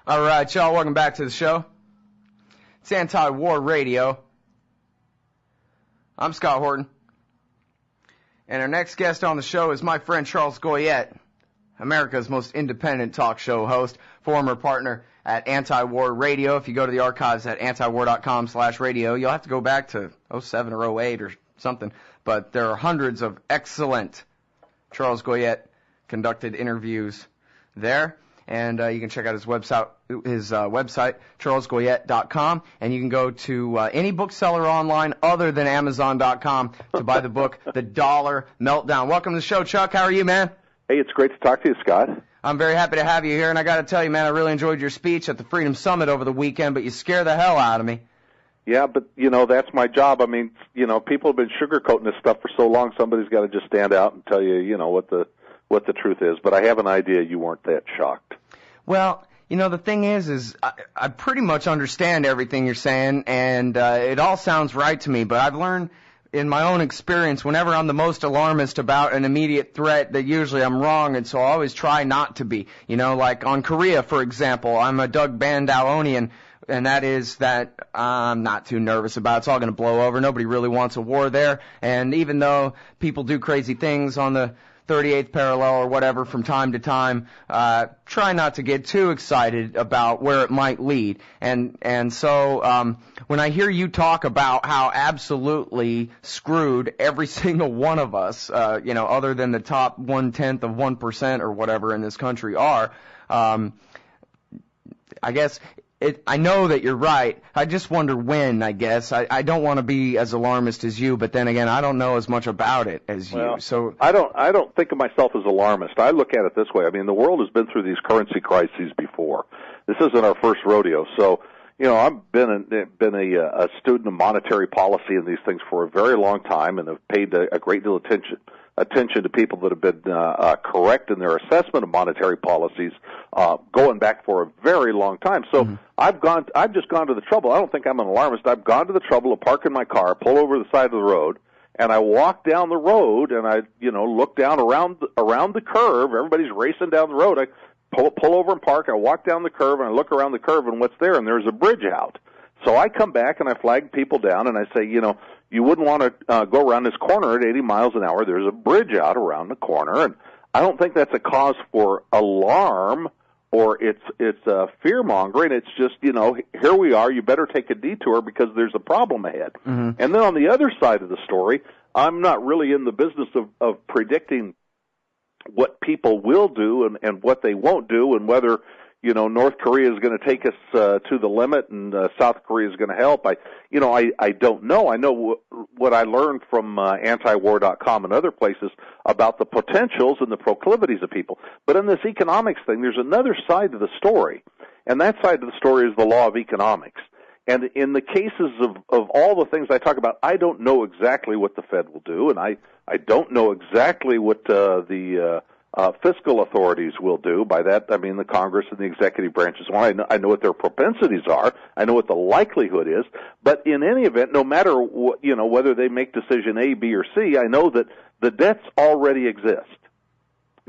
All right, y'all, welcome back to the show. It's Antiwar Radio. I'm Scott Horton. And our next guest on the show is my friend Charles Goyette, America's most independent talk show host, former partner at Antiwar Radio. If you go to the archives at antiwar.com/radio, you'll have to go back to 07 or 08 or something. But there are hundreds of excellent Charles Goyette conducted interviews there. And you can check out his website, charlesgoyette.com, and you can go to any bookseller online other than Amazon.com to buy the book, The Dollar Meltdown. Welcome to the show, Chuck. How are you, man? Hey, it's great to talk to you, Scott. I'm very happy to have you here, and I got to tell you, man, I really enjoyed your speech at the Freedom Summit over the weekend, but you scare the hell out of me. Yeah, but, that's my job. I mean, people have been sugarcoating this stuff for so long, somebody's got to just stand out and tell you, what the truth is. But I have an idea you weren't that shocked. Well, the thing is I pretty much understand everything you're saying, and it all sounds right to me. But I've learned in my own experience, whenever I'm the most alarmist about an immediate threat, that usually I'm wrong, and so I always try not to be. Like on Korea, for example, I'm a Doug Bandowonian, and that is that I'm not too nervous about it. It's all going to blow over. Nobody really wants a war there. And even though people do crazy things on the 38th parallel or whatever from time to time, try not to get too excited about where it might lead. And so when I hear you talk about how absolutely screwed every single one of us, other than the top 1/10 of 1% or whatever in this country are, I guess I know that you're right. I just wonder when, I guess. I don't want to be as alarmist as you, but then again, I don't know as much about it as you. So I don't think of myself as alarmist. I look at it this way. I mean, the world has been through these currency crises before. This isn't our first rodeo. So, I've been a student of monetary policy and these things for a very long time, and have paid a great deal of attention to people that have been correct in their assessment of monetary policies going back for a very long time. So I've just gone to the trouble. I don't think I'm an alarmist. I've gone to the trouble of parking my car, pull over the side of the road, and I walk down the road, and I look down around the curve. Everybody's racing down the road. I pull over and park. I walk down the curve, and I look around the curve, and what's there? And there's a bridge out. So I come back and I flag people down, and I say, you wouldn't want to go around this corner at 80 miles an hour. There's a bridge out around the corner, and I don't think that's a cause for alarm or it's fear-mongering. It's just, here we are. You better take a detour because there's a problem ahead. Mm-hmm. And then on the other side of the story, I'm not really in the business of predicting what people will do and what they won't do, and whether North Korea is going to take us to the limit, and South Korea is going to help. I don't know. I know what I learned from antiwar.com and other places about the potentials and the proclivities of people. But in this economics thing, there's another side to the story, and that side of the story is the law of economics. And in the cases of all the things I talk about, I don't know exactly what the Fed will do, and I don't know exactly what the fiscal authorities will do. By that, I mean the Congress and the executive branches. Well, I know what their propensities are. I know what the likelihood is. But in any event, no matter whether they make decision A, B, or C, I know that the debts already exist.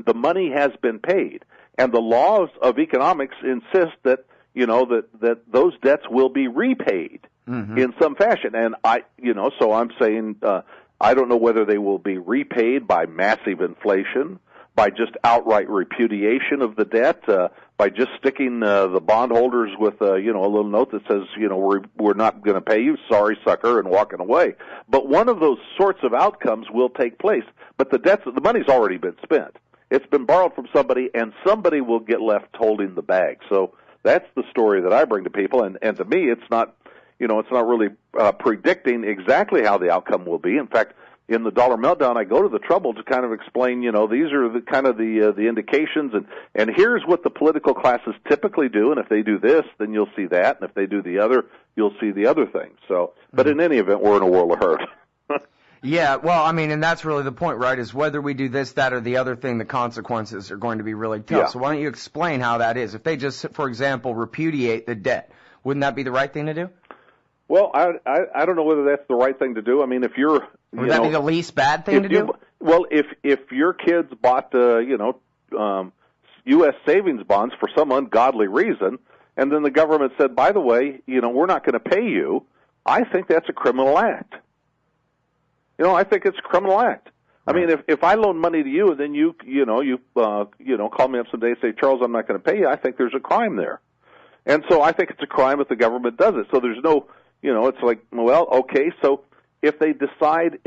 The money has been paid, and the laws of economics insist that that those debts will be repaid in some fashion. And so I'm saying I don't know whether they will be repaid by massive inflation, by just outright repudiation of the debt, by just sticking the bondholders with a little note that says, we're not going to pay you, sorry, sucker, and walking away. But one of those sorts of outcomes will take place. But the money's already been spent. It's been borrowed from somebody, and somebody will get left holding the bag. So that's the story that I bring to people, and to me, it's not really predicting exactly how the outcome will be. In fact, in the Dollar Meltdown, I go to the trouble to kind of explain, these are the kind of the indications, and here's what the political classes typically do, and if they do this, then you'll see that, and if they do the other, you'll see the other thing. So, but in any event, we're in a world of hurt. Yeah, well, I mean, and that's really the point, right, is whether we do this, that, or the other thing, the consequences are going to be really tough. Yeah. So why don't you explain how that is? If they just, for example, repudiate the debt, wouldn't that be the right thing to do? Well, I don't know whether that's the right thing to do. I mean, if you're... Would that be the least bad thing to do? Well, if your kids bought, U.S. savings bonds for some ungodly reason, and then the government said, by the way, we're not going to pay you, I think that's a criminal act. I think it's a criminal act. I mean, if I loan money to you and then you call me up someday and say, Charles, I'm not going to pay you, I think there's a crime there. And so I think it's a crime if the government does it. So there's no, it's like, well, okay, so if they decide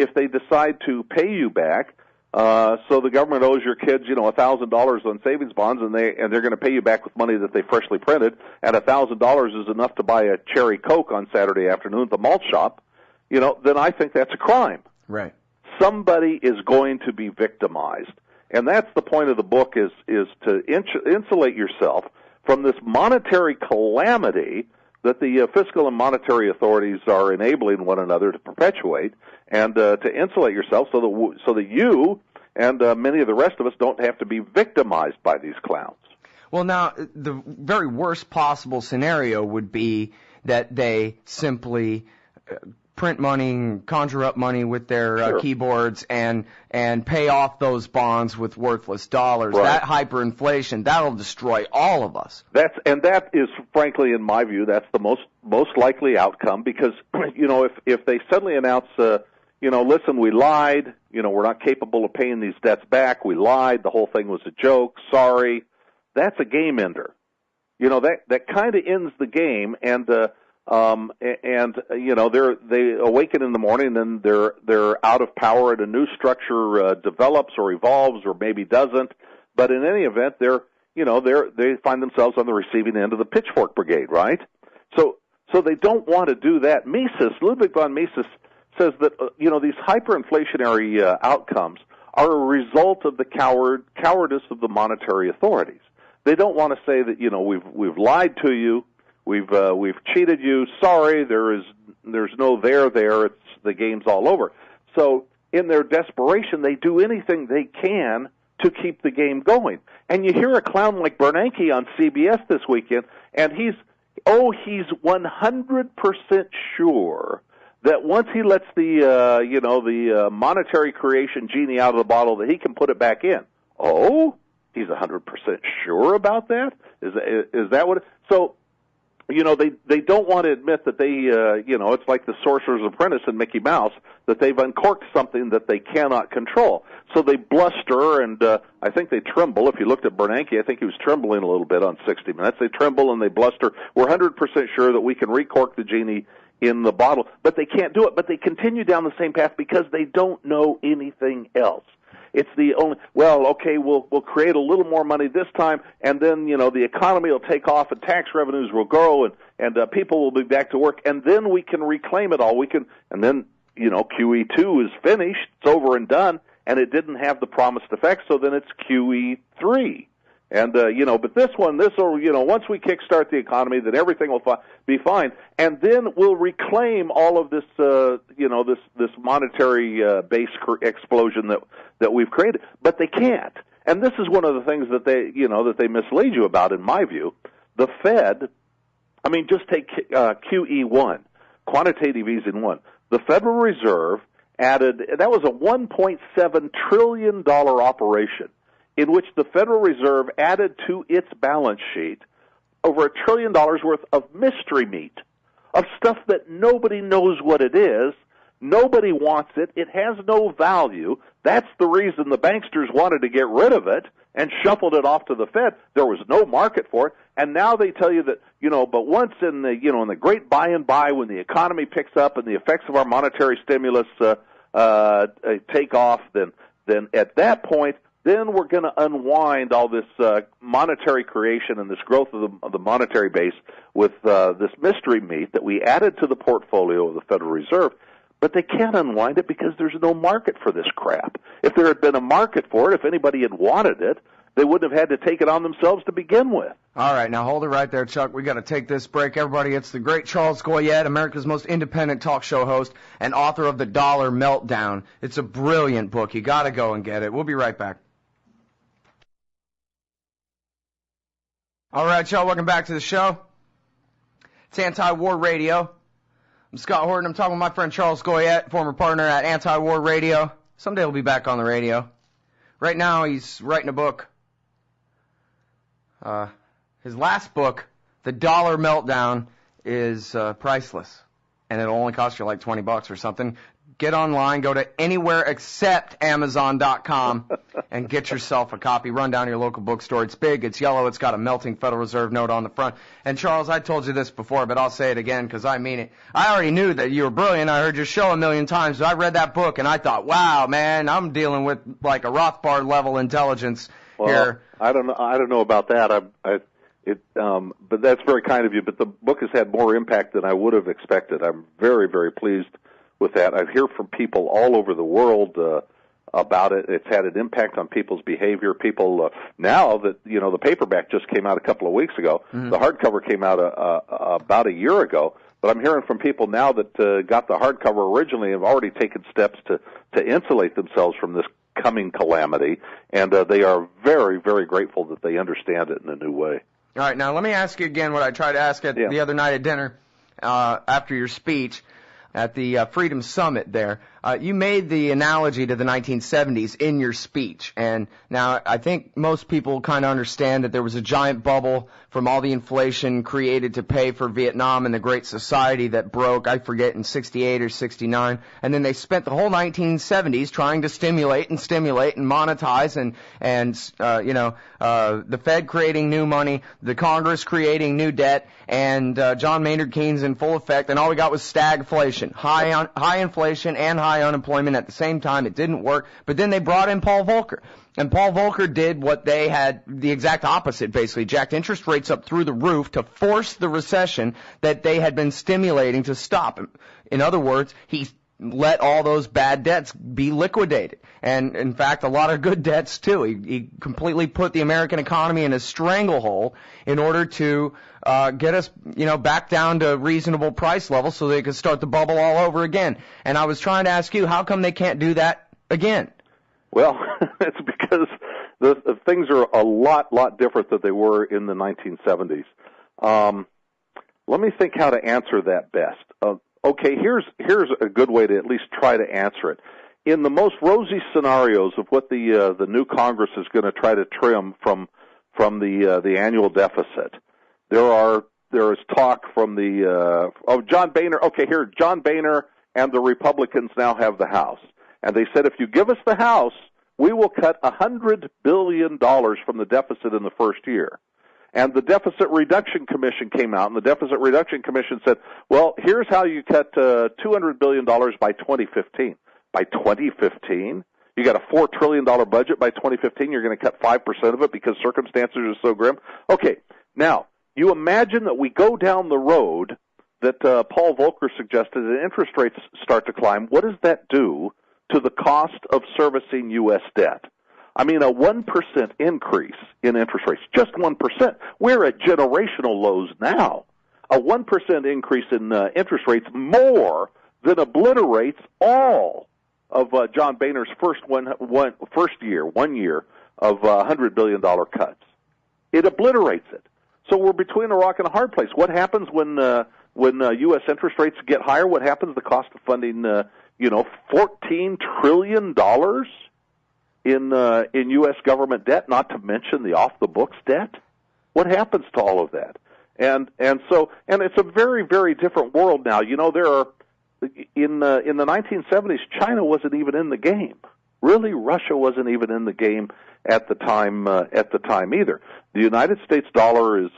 to pay you back, so the government owes your kids, $1,000 on savings bonds, and they're going to pay you back with money that they freshly printed, and $1,000 is enough to buy a cherry Coke on Saturday afternoon at the malt shop, then I think that's a crime. Right. Somebody is going to be victimized, and that's the point of the book: is to insulate yourself from this monetary calamity that the fiscal and monetary authorities are enabling one another to perpetuate, and to insulate yourself so that you and many of the rest of us don't have to be victimized by these clowns. Well, now, the very worst possible scenario would be that they simply print money, conjure up money with their keyboards, and pay off those bonds with worthless dollars. Right. That hyperinflation, that'll destroy all of us. That is, frankly, in my view, that's the most likely outcome, because if they suddenly announce, listen, we lied, we're not capable of paying these debts back, we lied, the whole thing was a joke, sorry, that's a game ender. That kind of ends the game, and they awaken in the morning and they're out of power, and a new structure develops or evolves or maybe doesn't. But in any event, they find themselves on the receiving end of the pitchfork brigade, right? So they don't want to do that. Ludwig von Mises says that these hyperinflationary outcomes are a result of the cowardice of the monetary authorities. They don't want to say that we've lied to you. We've cheated you. Sorry, there's no there. It's the game's all over. So in their desperation, they do anything they can to keep the game going. And you hear a clown like Bernanke on CBS this weekend, and he's 100% sure that once he lets the monetary creation genie out of the bottle, that he can put it back in. Oh, he's 100% sure about that? Is that what? So. They don't want to admit that it's like the Sorcerer's Apprentice and Mickey Mouse, that they've uncorked something that they cannot control. So they bluster, and I think they tremble. If you looked at Bernanke, I think he was trembling a little bit on 60 Minutes. They tremble and they bluster. We're 100% sure that we can recork the genie in the bottle, but they can't do it. But they continue down the same path because they don't know anything else. It's the only, we'll create a little more money this time, and then, the economy will take off and tax revenues will grow, and people will be back to work, and then we can reclaim it all. And then, QE2 is finished, it's over and done, and it didn't have the promised effect, so then it's QE3. And, but this will, once we kickstart the economy, then everything will be fine. And then we'll reclaim all of this, this monetary base explosion that we've created. But they can't. And this is one of the things that they mislead you about, in my view. The Fed, just take QE1, quantitative easing 1. The Federal Reserve added, that was a $1.7 trillion operation, in which the Federal Reserve added to its balance sheet over $1 trillion worth of mystery meat, of stuff that nobody knows what it is, nobody wants it, it has no value. That's the reason the banksters wanted to get rid of it and shuffled it off to the Fed. There was no market for it, and now they tell you that, but once in the, in the great by and by, when the economy picks up and the effects of our monetary stimulus take off, then at that point, then we're going to unwind all this monetary creation and this growth of the monetary base with this mystery meat that we added to the portfolio of the Federal Reserve. But they can't unwind it because there's no market for this crap. If there had been a market for it, if anybody had wanted it, they wouldn't have had to take it on themselves to begin with. All right, now hold it right there, Chuck. We got to take this break. Everybody, it's the great Charles Goyette, America's most independent talk show host and author of The Dollar Meltdown. It's a brilliant book. You got to go and get it. We'll be right back. All right, y'all, welcome back to the show. It's Antiwar Radio. I'm Scott Horton. I'm talking with my friend Charles Goyette, former partner at Antiwar Radio. Someday he'll be back on the radio. Right now, he's writing a book. His last book The Dollar Meltdown is priceless, and it'll only cost you like $20 or something. Get online, go to anywhere except Amazon.com, and get yourself a copy. Run down to your local bookstore. It's big, it's yellow, it's got a melting Federal Reserve note on the front. And Charles, I told you this before, but I'll say it again because I mean it. I already knew that you were brilliant. I heard your show a million times. So I read that book, and I thought, wow, man, I'm dealing with like a Rothbard level intelligence here. I don't know about that. But that's very kind of you. But the book has had more impact than I would have expected. I'm very, very pleased with that. I hear from people all over the world about it. It's had an impact on people's behavior. People now that the paperback just came out a couple of weeks ago. Mm-hmm. The hardcover came out about a year ago. But I'm hearing from people now that got the hardcover originally and have already taken steps to insulate themselves from this coming calamity, and they are very, very grateful that they understand it in a new way. All right, now let me ask you again what I tried to ask the other night at dinner after your speech at the Freedom Summit there. You made the analogy to the 1970s in your speech, and now I think most people kind of understand that there was a giant bubble from all the inflation created to pay for Vietnam and the Great Society that broke, I forget, in 68 or 69, and then they spent the whole 1970s trying to stimulate and monetize and the Fed creating new money, the Congress creating new debt, and John Maynard Keynes in full effect, and all we got was stagflation, high inflation and high unemployment at the same time. It didn't work. But then they brought in Paul Volcker. And Paul Volcker did what they had, the exact opposite, basically. Jacked interest rates up through the roof to force the recession that they had been stimulating to stop. In other words, he let all those bad debts be liquidated. And, in fact, a lot of good debts, too. He completely put the American economy in a stranglehold in order to get us, back down to reasonable price levels so they could start the bubble all over again. And I was trying to ask you, how come they can't do that again? Well, it's because the things are a lot different than they were in the 1970s. Let me think how to answer that best. Okay, here's a good way to at least try to answer it. In the most rosy scenarios of what the new Congress is going to try to trim from the annual deficit, there is talk from John Boehner. Okay, here John Boehner and the Republicans now have the House, and they said if you give us the House, we will cut $100 billion from the deficit in the first year. And the Deficit Reduction Commission came out, and the Deficit Reduction Commission said, well, here's how you cut $200 billion by 2015. By 2015? You got a $4 trillion budget by 2015, you're going to cut 5% of it because circumstances are so grim? Okay, now, you imagine that we go down the road that Paul Volcker suggested and interest rates start to climb. What does that do to the cost of servicing U.S. debt? I mean, a 1% increase in interest rates, just 1%. We're at generational lows now. A 1% increase in interest rates more than obliterates all of John Boehner's first year of $100 billion cuts. It obliterates it. So we're between a rock and a hard place. What happens when U.S. interest rates get higher? What happens? The cost of funding, $14 trillion in U.S. government debt, not to mention the off-the-books debt. What happens to all of that? And it's a very, very different world now. There are in the 1970s, China wasn't even in the game. Really, Russia wasn't even in the game at the time either. The United States dollar is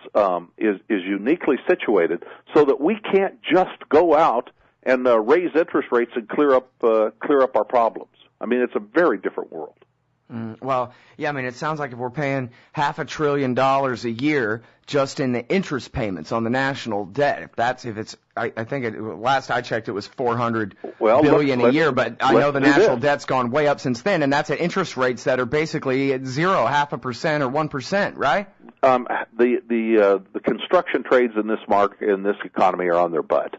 uniquely situated so that we can't just go out and raise interest rates and clear up our problems. I mean, it's a very different world. Well, yeah, I mean, it sounds like if we're paying $500 billion a year just in the interest payments on the national debt, I think last I checked it was $400 billion a year, but I know the national debt's gone way up since then, and that's at interest rates that are basically at 0.5% or 1%, right? The construction trades in this economy are on their butt.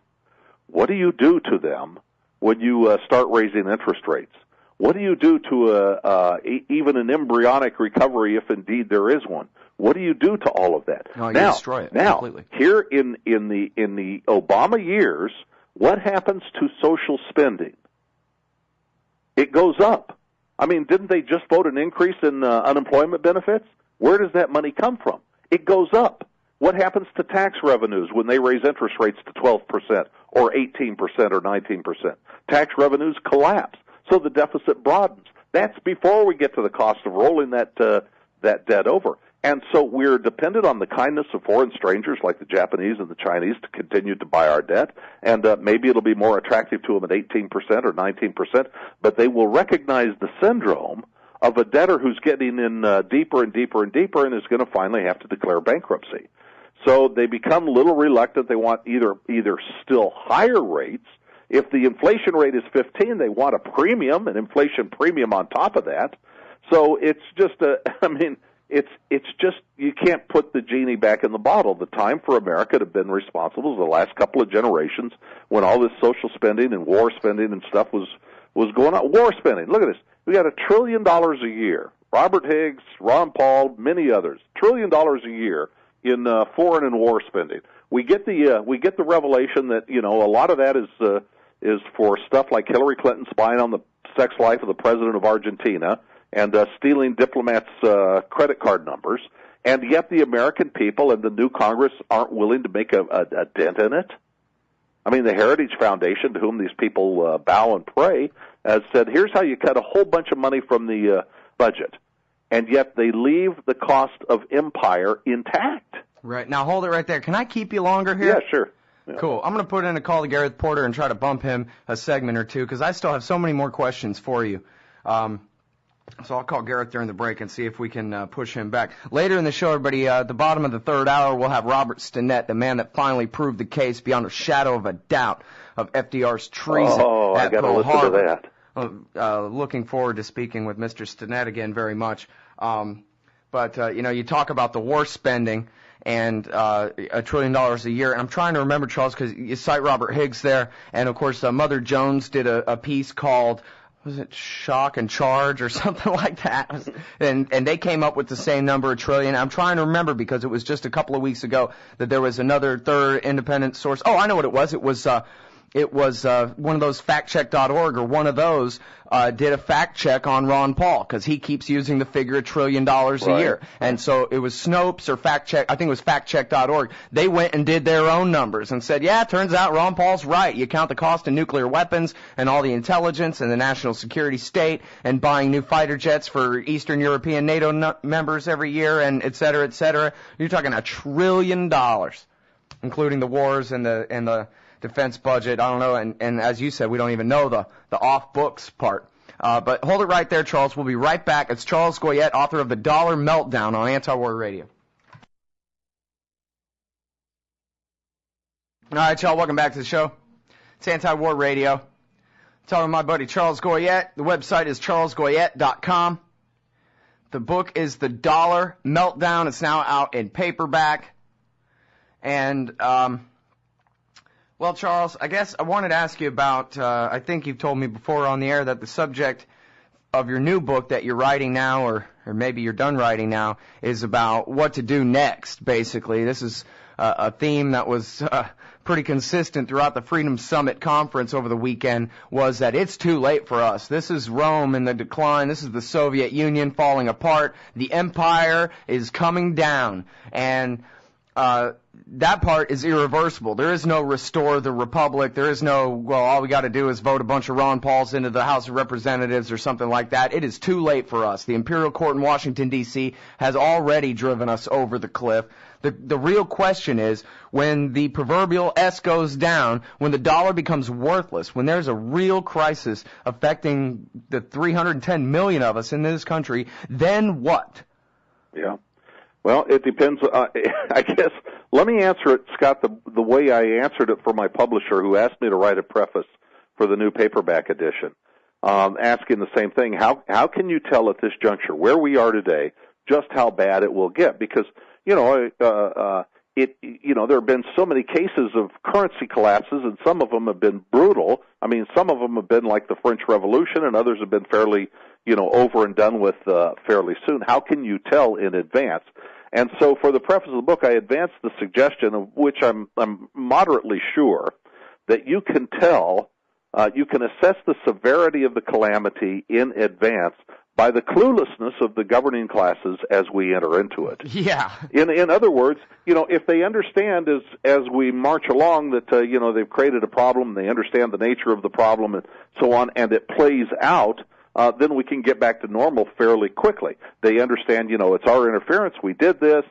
What do you do to them when you start raising interest rates? What do you do to even an embryonic recovery, if indeed there is one? What do you do to all of that? No, you destroy it completely. Here in the Obama years, what happens to social spending? It goes up. I mean, didn't they just vote an increase in unemployment benefits? Where does that money come from? It goes up. What happens to tax revenues when they raise interest rates to 12% or 18% or 19%? Tax revenues collapse, so the deficit broadens. That's before we get to the cost of rolling that debt over. And so we're dependent on the kindness of foreign strangers like the Japanese and the Chinese to continue to buy our debt. And maybe it'll be more attractive to them at 18% or 19%, but they will recognize the syndrome of a debtor who's getting in deeper and deeper and deeper and is going to finally have to declare bankruptcy. So they become a little reluctant. They want either still higher rates. If the inflation rate is 15, they want a premium, an inflation premium on top of that. So it's just it's just, you can't put the genie back in the bottle. The time for America to have been responsible is the last couple of generations when all this social spending and war spending and stuff was going on. War spending, look at this. We got $1 trillion a year. Robert Higgs, Ron Paul, many others, $1 trillion a year in foreign and war spending. We get the revelation that, a lot of that is for stuff like Hillary Clinton spying on the sex life of the president of Argentina and stealing diplomats' credit card numbers, and yet the American people and the new Congress aren't willing to make a dent in it. I mean, the Heritage Foundation, to whom these people bow and pray, has said, here's how you cut a whole bunch of money from the budget, and yet they leave the cost of empire intact. Right. Now, hold it right there. Can I keep you longer here? Yeah, sure. Yeah. Cool. I'm going to put in a call to Gareth Porter and try to bump him a segment or two because I still have so many more questions for you. So I'll call Gareth during the break and see if we can push him back. Later in the show, everybody, at the bottom of the third hour, we'll have Robert Stinnett, the man that finally proved the case beyond a shadow of a doubt of FDR's treason at Pearl Harbor. Looking forward to speaking with Mr. Stinnett again very much. But you talk about the war spending and $1 trillion a year. And I'm trying to remember, Charles, because you cite Robert Higgs there. And, of course, Mother Jones did a piece called, was it Shock and Charge or something like that? And they came up with the same number, $1 trillion. I'm trying to remember because it was just a couple of weeks ago that there was another third independent source. Oh, I know what it was. It was one of those factcheck.org or one of those did a fact check on Ron Paul because he keeps using the figure $1 trillion a year. And so it was Snopes or fact check. I think it was factcheck.org. They went and did their own numbers and said, yeah, it turns out Ron Paul's right. You count the cost of nuclear weapons and all the intelligence and the national security state and buying new fighter jets for Eastern European NATO members every year and et cetera, et cetera. You're talking $1 trillion, including the wars and the defense budget. I don't know, and as you said, we don't even know the off-books part. But hold it right there, Charles. We'll be right back. It's Charles Goyette, author of The Dollar Meltdown on Antiwar Radio. All right, y'all, welcome back to the show. It's Antiwar Radio. Talking to my buddy Charles Goyette. The website is charlesgoyette.com. The book is The Dollar Meltdown. It's now out in paperback. And, well, Charles, I guess I wanted to ask you about, I think you've told me before on the air that the subject of your new book that you're writing now, or maybe you're done writing now, is about what to do next, basically. This is a theme that was pretty consistent throughout the Freedom Summit conference over the weekend, was that it's too late for us. This is Rome in the decline. This is the Soviet Union falling apart. The empire is coming down. And that part is irreversible. There is no restore the republic. There is no, well, all we got to do is vote a bunch of Ron Pauls into the House of Representatives or something like that. It is too late for us. The Imperial Court in Washington, D.C. has already driven us over the cliff. The real question is, when the proverbial S goes down, when the dollar becomes worthless, when there's a real crisis affecting the 310 million of us in this country, then what? Yeah. Well, it depends. I guess, let me answer it, Scott, the way I answered it for my publisher who asked me to write a preface for the new paperback edition, asking the same thing. How can you tell at this juncture, where we are today, just how bad it will get? Because, there have been so many cases of currency collapses, and some of them have been brutal. I mean, some of them have been like the French Revolution, and others have been fairly, over and done with fairly soon. How can you tell in advance? And so for the preface of the book, I advanced the suggestion, of which I'm moderately sure, that you can tell, you can assess the severity of the calamity in advance by the cluelessness of the governing classes as we enter into it. Yeah. In other words, if they understand as we march along that they've created a problem, they understand the nature of the problem and so on, and it plays out, then we can get back to normal fairly quickly. They understand, it's our interference. We did this.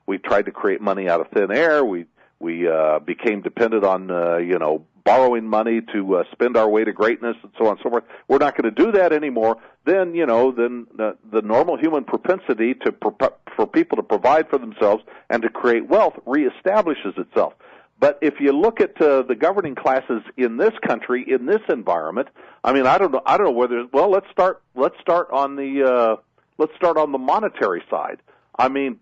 We tried to create money out of thin air. We became dependent on borrowing money to spend our way to greatness and so on and so forth. We're not going to do that anymore. Then the normal human propensity for people to provide for themselves and to create wealth reestablishes itself. But if you look at the governing classes in this country, in this environment, I mean, I don't know whether. Well, let's start on the monetary side. I mean,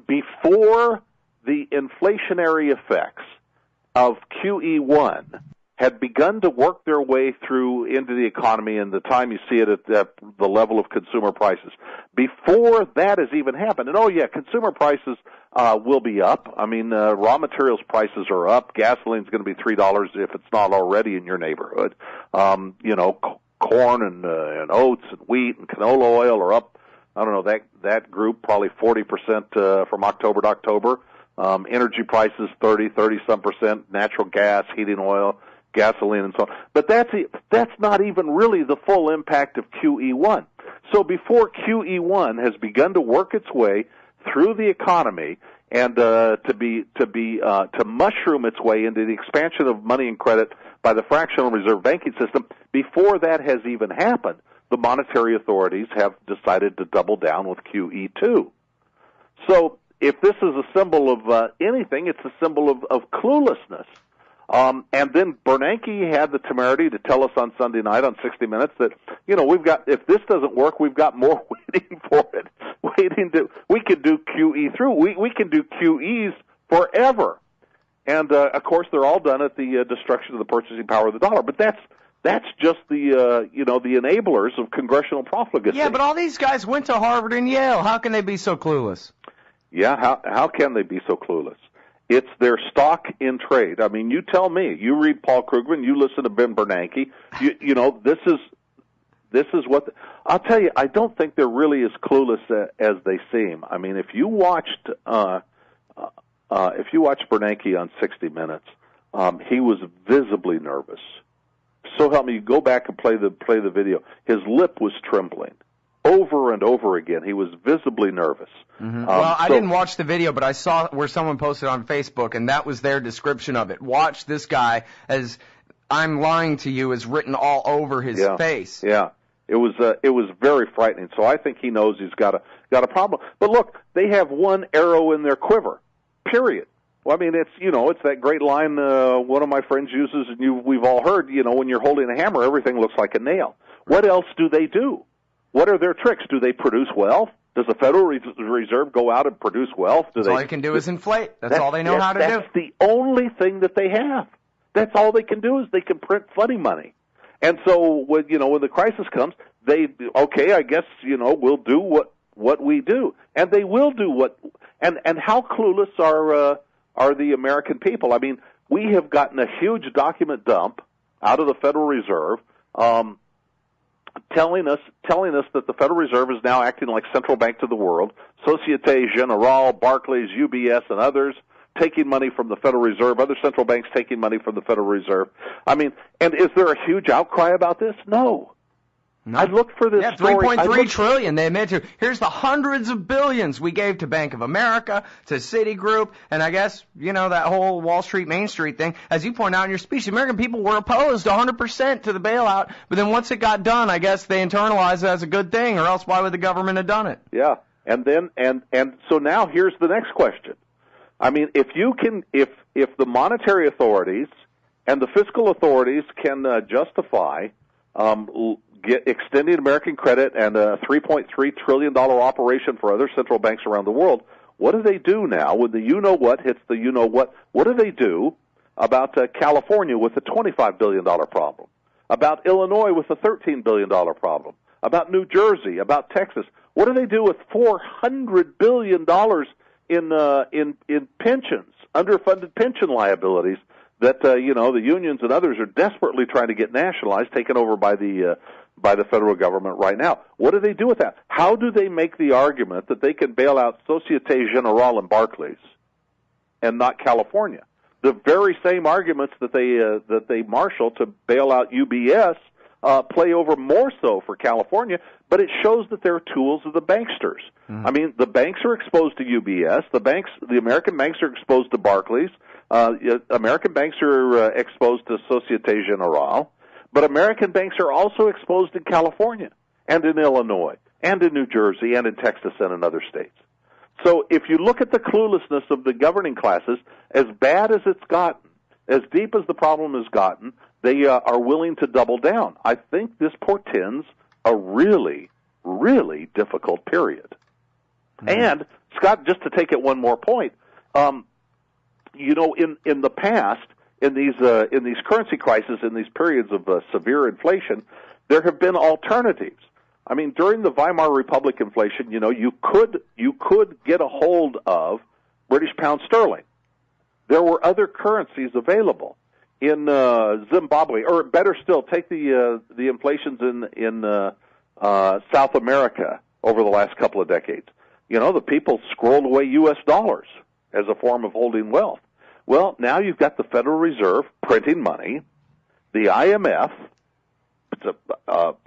before the inflationary effects of QE1 had begun to work their way through into the economy, and the time you see it at the level of consumer prices. Before that has even happened, and consumer prices will be up. I mean, raw materials prices are up. Gasoline's going to be $3 if it's not already in your neighborhood. Corn and oats and wheat and canola oil are up. I don't know, that group probably 40% from October to October. Energy prices 30-some percent. Natural gas, heating oil, gasoline, and so on. But that's not even really the full impact of QE1. So before QE1 has begun to work its way through the economy and to mushroom its way into the expansion of money and credit by the fractional reserve banking system, before that has even happened, the monetary authorities have decided to double down with QE2. So if this is a symbol of anything, it's a symbol of cluelessness. And then Bernanke had the temerity to tell us on Sunday night on 60 Minutes that, if this doesn't work, we've got more waiting for it. We can do QE through. We can do QEs forever. And, of course, they're all done at the destruction of the purchasing power of the dollar. But that's just the enablers of congressional profligacy. Yeah, but all these guys went to Harvard and Yale. How can they be so clueless? Yeah, how can they be so clueless? It's their stock in trade. I mean, you tell me. You read Paul Krugman. You listen to Ben Bernanke. This is what I'll tell you. I don't think they're really as clueless as they seem. I mean, if you watched Bernanke on 60 Minutes, he was visibly nervous. So help me. Go back and play the video. His lip was trembling. Over and over again, he was visibly nervous. Mm-hmm. I didn't watch the video, but I saw where someone posted on Facebook, and that was their description of it. Watch this guy as "I'm lying to you" is written all over his face. Yeah, it was very frightening. So I think he knows he's got a problem. But look, they have one arrow in their quiver. Period. Well, I mean, it's that great line one of my friends uses, and we've all heard. When you're holding a hammer, everything looks like a nail. What else do they do? What are their tricks? Do they produce wealth? Does the Federal Reserve go out and produce wealth? All they can do is inflate. That's all they know how to do. That's the only thing that they have. That's all they can do is they can print funny money. And so when the crisis comes, I guess we'll do what we do, and they will do what. And how clueless are the American people? I mean, we have gotten a huge document dump out of the Federal Reserve. Telling us that the Federal Reserve is now acting like central bank to the world. Societe Generale, Barclays, UBS, and others taking money from the Federal Reserve, other central banks taking money from the Federal Reserve. I mean, and is there a huge outcry about this? No. I looked for this story. $3.3 trillion they admit to. Here's the hundreds of billions we gave to Bank of America, to Citigroup, and I guess, that whole Wall Street, Main Street thing. As you point out in your speech, the American people were opposed 100% to the bailout, but then once it got done, I guess they internalized it as a good thing, or else why would the government have done it? Yeah, and then, and so now here's the next question. I mean, if the monetary authorities and the fiscal authorities can justify extending American credit and a $3.3 trillion operation for other central banks around the world, what do they do now when the you-know-what hits the you-know-what? What do they do about California with a $25 billion problem? About Illinois with a $13 billion problem? About New Jersey? About Texas? What do they do with $400 billion in pensions, underfunded pension liabilities that the unions and others are desperately trying to get nationalized, taken over by the by the federal government right now. What do they do with that? How do they make the argument that they can bail out Societe Generale and Barclays and not California? The very same arguments that they marshal to bail out UBS play over more so for California, but it shows that they're tools of the banksters. I mean, the banks are exposed to UBS. The American banks are exposed to Barclays. American banks are exposed to Societe Generale. But American banks are also exposed in California and in Illinois and in New Jersey and in Texas and in other states. So if you look at the cluelessness of the governing classes, as bad as it's gotten, as deep as the problem has gotten, they are willing to double down. I think this portends a really, really difficult period. And, Scott, just to take it one more point, in the past, in these currency crises, in these periods of severe inflation, there have been alternatives. I mean, during the Weimar Republic inflation, you could get a hold of British pound sterling. There were other currencies available in Zimbabwe, or better still, take the inflations in South America over the last couple of decades. The people scrolled away U.S. dollars as a form of holding wealth. Well, now you've got the Federal Reserve printing money, the IMF,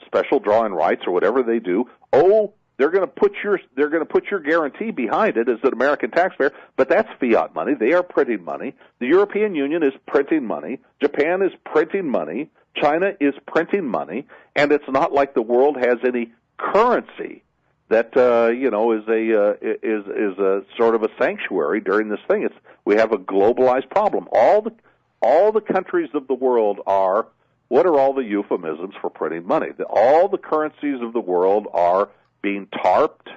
special drawing rights or whatever they do. They're going to put your guarantee behind it as an American taxpayer, but that's fiat money. They are printing money. The European Union is printing money. Japan is printing money. China is printing money, and it's not like the world has any currency that is a sort of a sanctuary during this thing. We have a globalized problem. All the countries of the world are, what are all the euphemisms for printing money? All the currencies of the world are being tarped,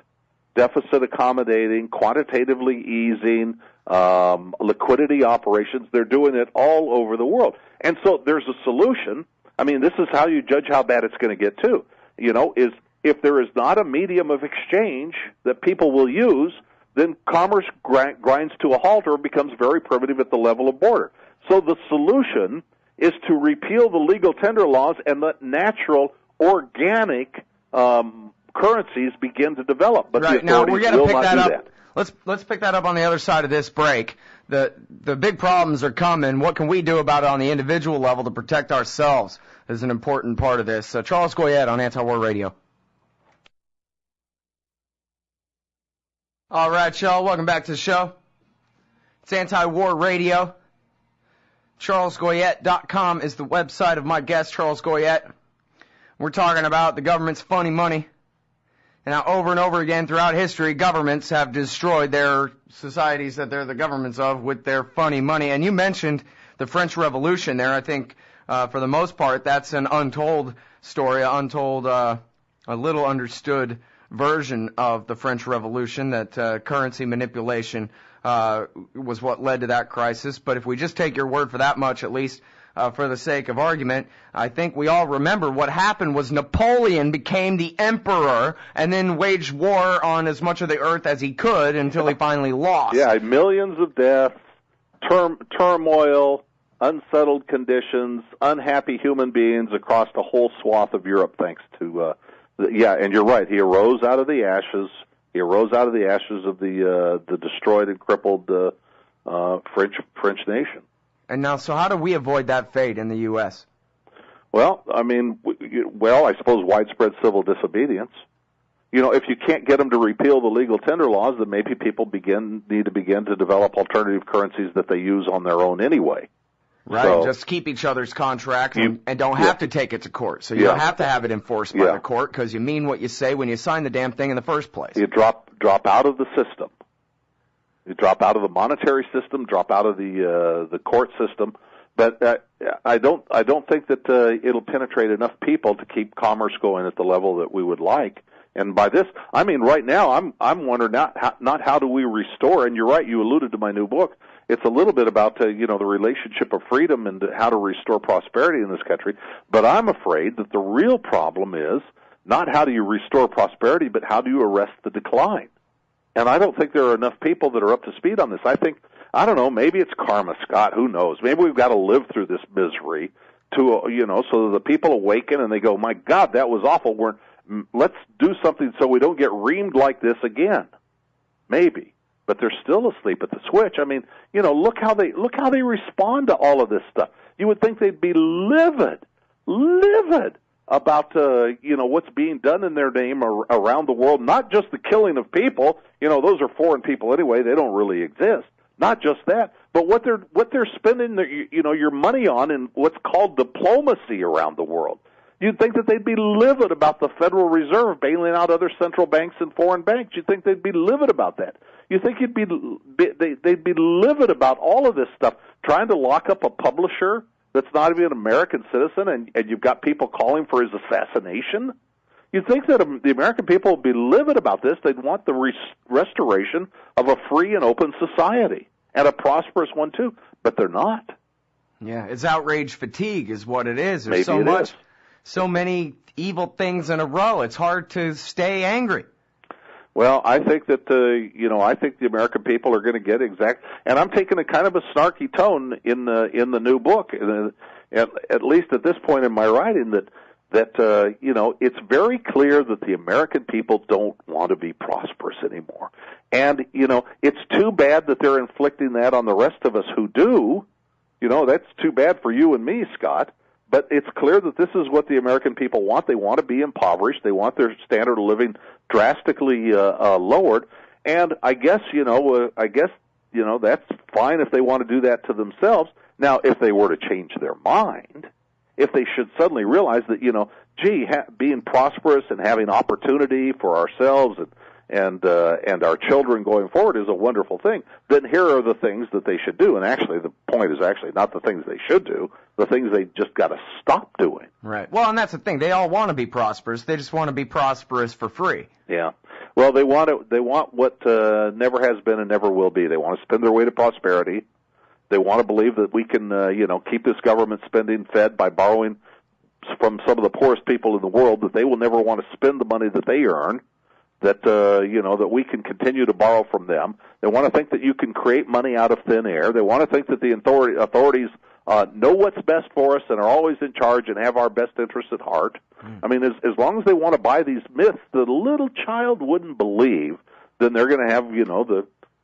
deficit accommodating, quantitatively easing, liquidity operations. They're doing it all over the world. And so there's a solution. I mean, this is how you judge how bad it's going to get too. Is if there is not a medium of exchange that people will use, then commerce grinds to a halt or becomes very primitive at the level of border. So the solution is to repeal the legal tender laws and let natural, organic currencies begin to develop. But right, the authorities now we're going to pick that up. That. Let's pick that up on the other side of this break. The big problems are coming. What can we do about it on the individual level to protect ourselves is an important part of this. Charles Goyette on Antiwar Radio. All right, y'all, welcome back to the show. It's Anti-War Radio. CharlesGoyette.com is the website of my guest, Charles Goyette. We're talking about the government's funny money. And now, over and over again throughout history, governments have destroyed their societies that they're the governments of with their funny money. And you mentioned the French Revolution there. I think, for the most part, that's an untold story, a little understood version of the French Revolution, that currency manipulation was what led to that crisis. But if we just take your word for that much, at least for the sake of argument, I think we all remember what happened was Napoleon became the emperor and then waged war on as much of the earth as he could until he finally lost. Yeah, millions of deaths, turmoil, unsettled conditions, unhappy human beings across the whole swath of Europe, thanks to and you're right. He arose out of the ashes. He arose out of the ashes of the destroyed and crippled French nation. And now, so how do we avoid that fate in the U.S.? Well, I mean, I suppose widespread civil disobedience. If you can't get them to repeal the legal tender laws, then maybe people need to begin to develop alternative currencies that they use on their own anyway. Right, so, just keep each other's contracts and don't have to take it to court. So you don't have to have it enforced by the court because you mean what you say when you sign the damn thing in the first place. You drop out of the system. You drop out of the monetary system, drop out of the court system. But I don't think that it'll penetrate enough people to keep commerce going at the level that we would like. And by this, I mean right now, I'm wondering not how do we restore. And you're right, you alluded to my new book. It's a little bit about the relationship of freedom and how to restore prosperity in this country. But I'm afraid that the real problem is not how do you restore prosperity, but how do you arrest the decline. And I don't think there are enough people that are up to speed on this. I don't know, maybe it's karma, Scott. Who knows? Maybe we've got to live through this misery so the people awaken and they go, my God, that was awful. Let's do something so we don't get reamed like this again. Maybe. But they're still asleep at the switch. I mean, look how they respond to all of this stuff. You would think they'd be livid about what's being done in their name around the world. Not just the killing of people. Those are foreign people anyway. They don't really exist. Not just that, but what they're spending your money on in what's called diplomacy around the world. You'd think that they'd be livid about the Federal Reserve bailing out other central banks and foreign banks. You'd think they'd be livid about that. You think they'd be livid about all of this stuff, trying to lock up a publisher that's not even an American citizen, and you've got people calling for his assassination. You'd think that the American people would be livid about this. They'd want the restoration of a free and open society, and a prosperous one too, but they're not. Yeah, it's outrage fatigue is what it is. Maybe There's it is. So many evil things in a row. It's hard to stay angry. Well, I think that I think the American people are going to get and I'm taking a kind of a snarky tone in the new book, at least at this point in my writing, that it's very clear that the American people don't want to be prosperous anymore, and it's too bad that they're inflicting that on the rest of us who do. That's too bad for you and me, Scott. But it's clear that this is what the American people want. They want to be impoverished. They want their standard of living drastically lowered. And I guess that's fine if they want to do that to themselves. Now, if they were to change their mind, if they should suddenly realize that being prosperous and having opportunity for ourselves and our children going forward is a wonderful thing, then here are the things that they should do. And actually, the point is actually not the things they should do, the things they just got to stop doing. Right. Well, and that's the thing. They all want to be prosperous. They just want to be prosperous for free. Yeah. Well, they want what never has been and never will be. They want to spend their way to prosperity. They want to believe that we can, keep this government spending fed by borrowing from some of the poorest people in the world, that they will never want to spend the money that they earn. That we can continue to borrow from them. They want to think that you can create money out of thin air. They want to think that the authorities know what's best for us and are always in charge and have our best interests at heart. I mean, as long as they want to buy these myths that a little child wouldn't believe, then they're going to have,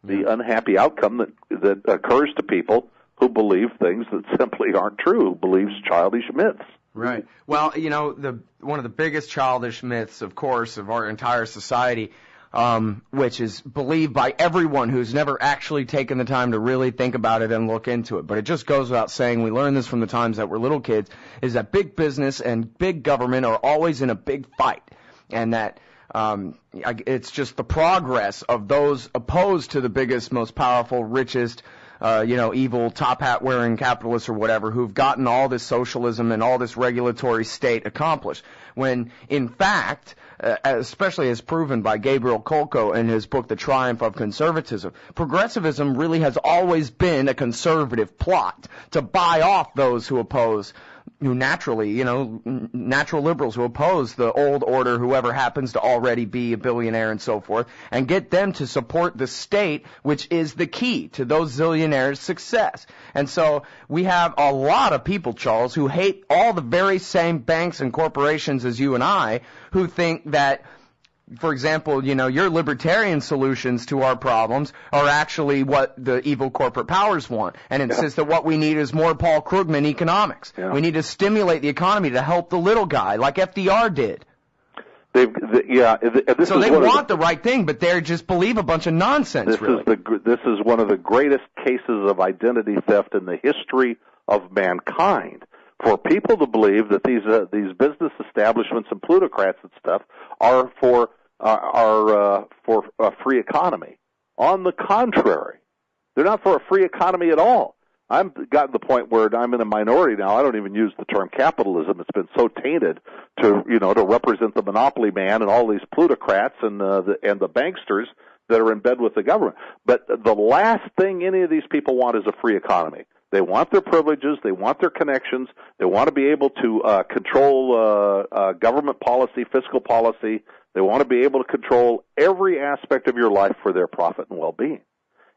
the unhappy outcome that occurs to people who believe things that simply aren't true, who believes childish myths. Right. Well, one of the biggest childish myths, of course, of our entire society, which is believed by everyone who's never actually taken the time to really think about it and look into it. But it just goes without saying, we learned this from the times that we're little kids, is that big business and big government are always in a big fight. And that it's just the progress of those opposed to the biggest, most powerful, richest, evil top hat wearing capitalists or whatever who've gotten all this socialism and all this regulatory state accomplished. When in fact, especially as proven by Gabriel Kolko in his book, The Triumph of Conservatism, progressivism really has always been a conservative plot to buy off those who oppose, who naturally, natural liberals who oppose the old order, whoever happens to already be a billionaire and so forth, and get them to support the state, which is the key to those zillionaires' success. And so we have a lot of people, Charles, who hate all the very same banks and corporations as you and I, who think that, for example, your libertarian solutions to our problems are actually what the evil corporate powers want, and insist that what we need is more Paul Krugman economics. Yeah. We need to stimulate the economy to help the little guy, like FDR did. They want the right thing, but they just believe a bunch of nonsense. This is one of the greatest cases of identity theft in the history of mankind. For people to believe that these business establishments and plutocrats and stuff are for a free economy. On the contrary, they're not for a free economy at all. I've gotten to the point where I'm in a minority now. I don't even use the term capitalism. It's been so tainted to represent the monopoly man and all these plutocrats and the banksters that are in bed with the government. But the last thing any of these people want is a free economy. They want their privileges. They want their connections. They want to be able to control government policy, fiscal policy. They want to be able to control every aspect of your life for their profit and well-being.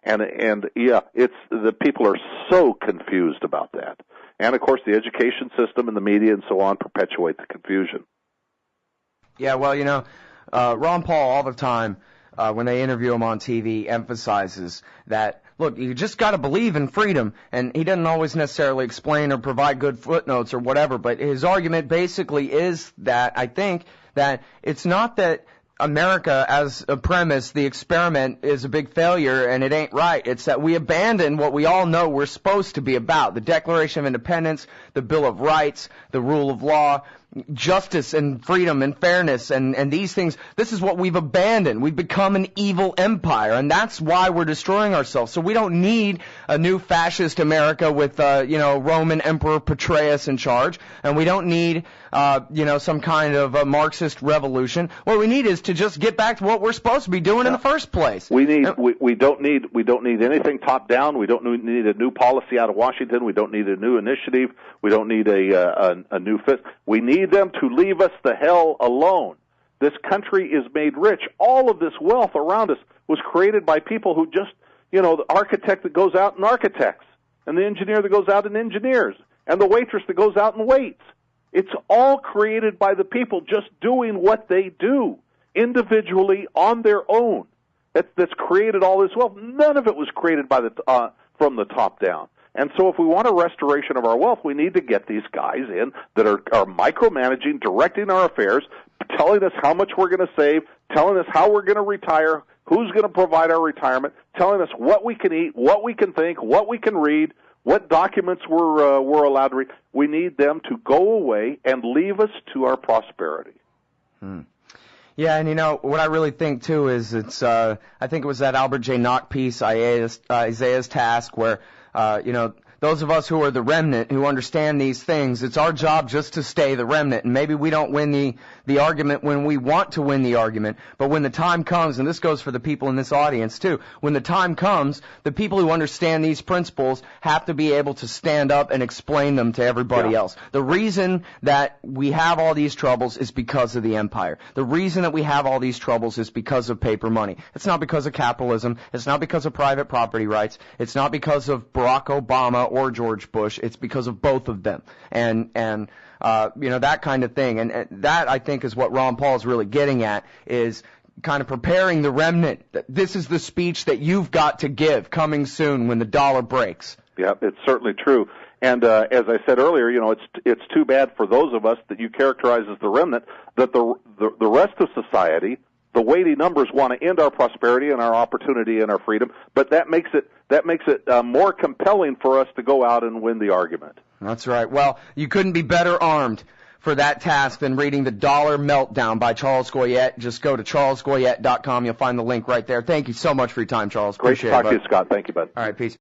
And the people are so confused about that. and, of course, the education system and the media and so on perpetuate the confusion. Yeah, well, Ron Paul all the time, when they interview him on TV, emphasizes that, look, you just got to believe in freedom, and he doesn't always necessarily explain or provide good footnotes or whatever, but his argument basically is that, I think, that it's not that America as a premise, the experiment is a big failure and it ain't right. It's that we abandon what we all know we're supposed to be about, the Declaration of Independence, the Bill of Rights, the rule of law, justice and freedom and fairness and these things. This is what we've abandoned. We've become an evil empire, and that's why we're destroying ourselves. So we don't need a new fascist America with Roman Emperor Petraeus in charge, and we don't need some kind of a Marxist revolution. What we need is to just get back to what we're supposed to be doing in the first place. We don't need anything top down. We don't need a new policy out of Washington. We don't need a new initiative. We don't need a new fist. We need them to leave us the hell alone. This country is made rich. All of this wealth around us was created by people who just, the architect that goes out and architects, and the engineer that goes out and engineers, and the waitress that goes out and waits. It's all created by the people just doing what they do individually on their own. That's created all this wealth. None of it was created by from the top down. And so if we want a restoration of our wealth, we need to get these guys in that are micromanaging, directing our affairs, telling us how much we're going to save, telling us how we're going to retire, who's going to provide our retirement, telling us what we can eat, what we can think, what we can read, what documents we're allowed to read. We need them to go away and leave us to our prosperity. Yeah, and what I really think too is I think it was that Albert J. Nock piece, Isaiah's Task, where those of us who are the remnant, who understand these things, it's our job just to stay the remnant. And maybe we don't win the argument when we want to win the argument, but when the time comes, and this goes for the people in this audience too, when the time comes, the people who understand these principles have to be able to stand up and explain them to everybody else. The reason that we have all these troubles is because of the empire. The reason that we have all these troubles is because of paper money. It's not because of capitalism. It's not because of private property rights. It's not because of Barack Obama or George Bush. It's because of both of them. And that kind of thing. And that, I think, is what Ron Paul is really getting at, is kind of preparing the remnant. This is the speech that you've got to give coming soon when the dollar breaks. Yeah, it's certainly true. And as I said earlier, it's too bad for those of us that you characterize as the remnant that the rest of society, the weighty numbers, want to end our prosperity and our opportunity and our freedom, but that makes it more compelling for us to go out and win the argument. That's right. Well, you couldn't be better armed for that task than reading The Dollar Meltdown by Charles Goyette. Just go to charlesgoyette.com. You'll find the link right there. Thank you so much for your time, Charles. Great to talk to you, Scott. Thank you, bud. All right, peace.